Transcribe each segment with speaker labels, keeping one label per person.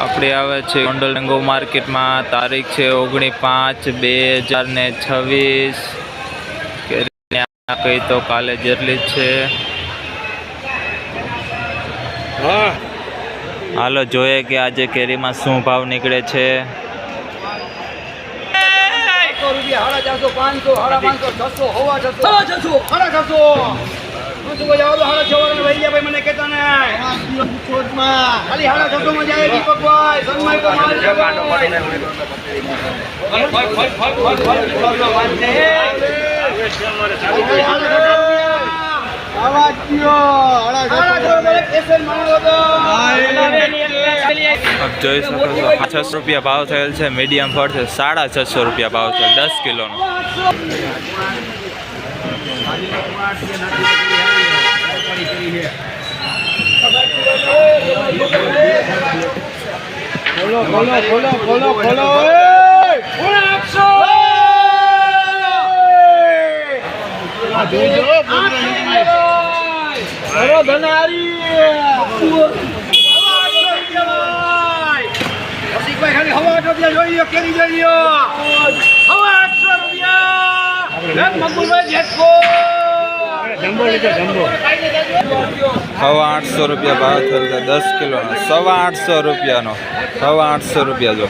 Speaker 1: આપણે આવે છે ગોંડલ મેંગો માર્કેટમાં. તારીખ છે 19/5/2026. કઈ તો કાલે જેટલી જ છે. હાલો જોઈએ કે આજે કેરીમાં શું ભાવ નીકળે છે. જોઈ શકો છો 600 રૂપિયા ભાવ થયેલ છે. મીડિયમ ફળ છે 650 રૂપિયા ભાવ છે 10 કિલોનો. હવા 800 રૂપિયા ભાવ થયેલ છે 10 કિલોનો. 850 રૂપિયાનો. 850 રૂપિયા જો.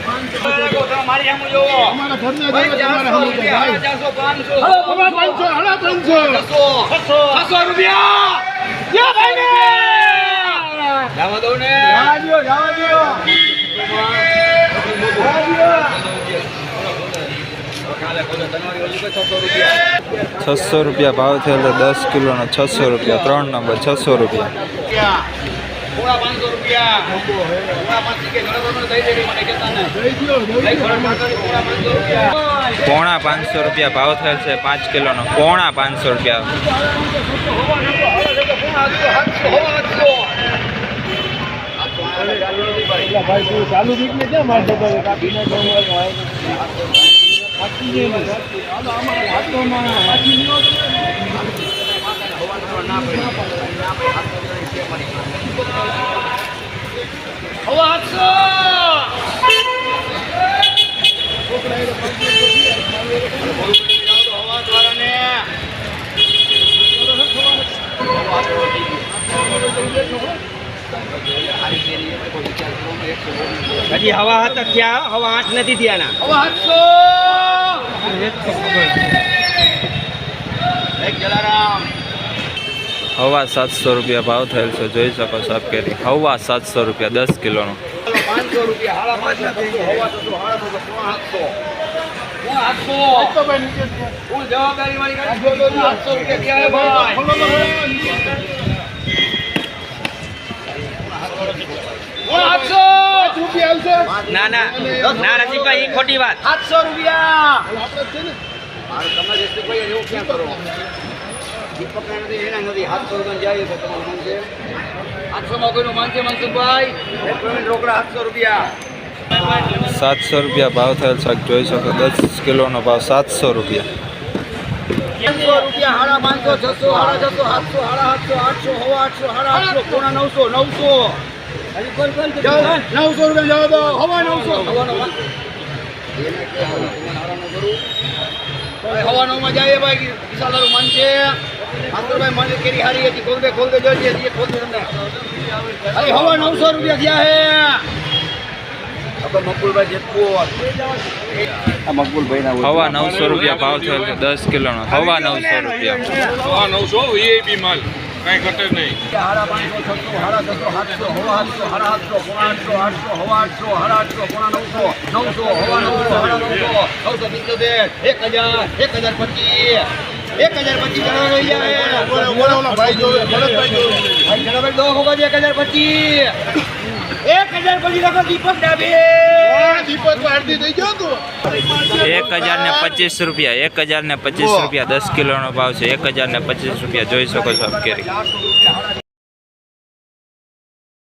Speaker 1: ₹600 રૂપિયા ભાવ થયેલ છે 10 કિલોનો. 600 રૂપિયા 3 નંબર 600 રૂપિયા. પોણા 500 રૂપિયા ભાવ થયેલ છે 5 કિલોનો. પોણા 500 રૂપિયા.
Speaker 2: હજી હવા હતા ત્યાં હવા 8 નથી થયા.
Speaker 1: હવા 700 રૂપિયા ભાવ થયેલ છે. જોઈ શકો છો આપ કેરી. હવા 700 રૂપિયા 10 કિલોનો.
Speaker 2: 500 રૂપિયા. ના ના ના રસિકભાઈ ખોટી વાત. 800 રૂપિયા.
Speaker 1: ₹700 રૂપિયા ભાવ થયેલ છે. જોઈ શકો 10 કિલોનો ભાવ 700 રૂપિયા.
Speaker 2: 500 રૂપિયા. 600 હવા 900 માં જાય ભાઈ. વિશાલ મન છે. ભાઈ મને કેરી હારી હતી. ખોલતે જોઈએ હવા 900 રૂપિયા થયા હે.
Speaker 1: હવા 900 રૂપિયા ભાવ થયેલ છે 10 કિલોનો. હવા 900 રૂપિયા.
Speaker 3: 900 વીઆઈપી માલ કઈ ઘટે નહીં.
Speaker 1: 1025 રૂપિયા. 1025 રૂપિયા 10 કિલોનો ભાવ છે. 1025 રૂપિયા. જોઈ શકો છો આપ કેરી.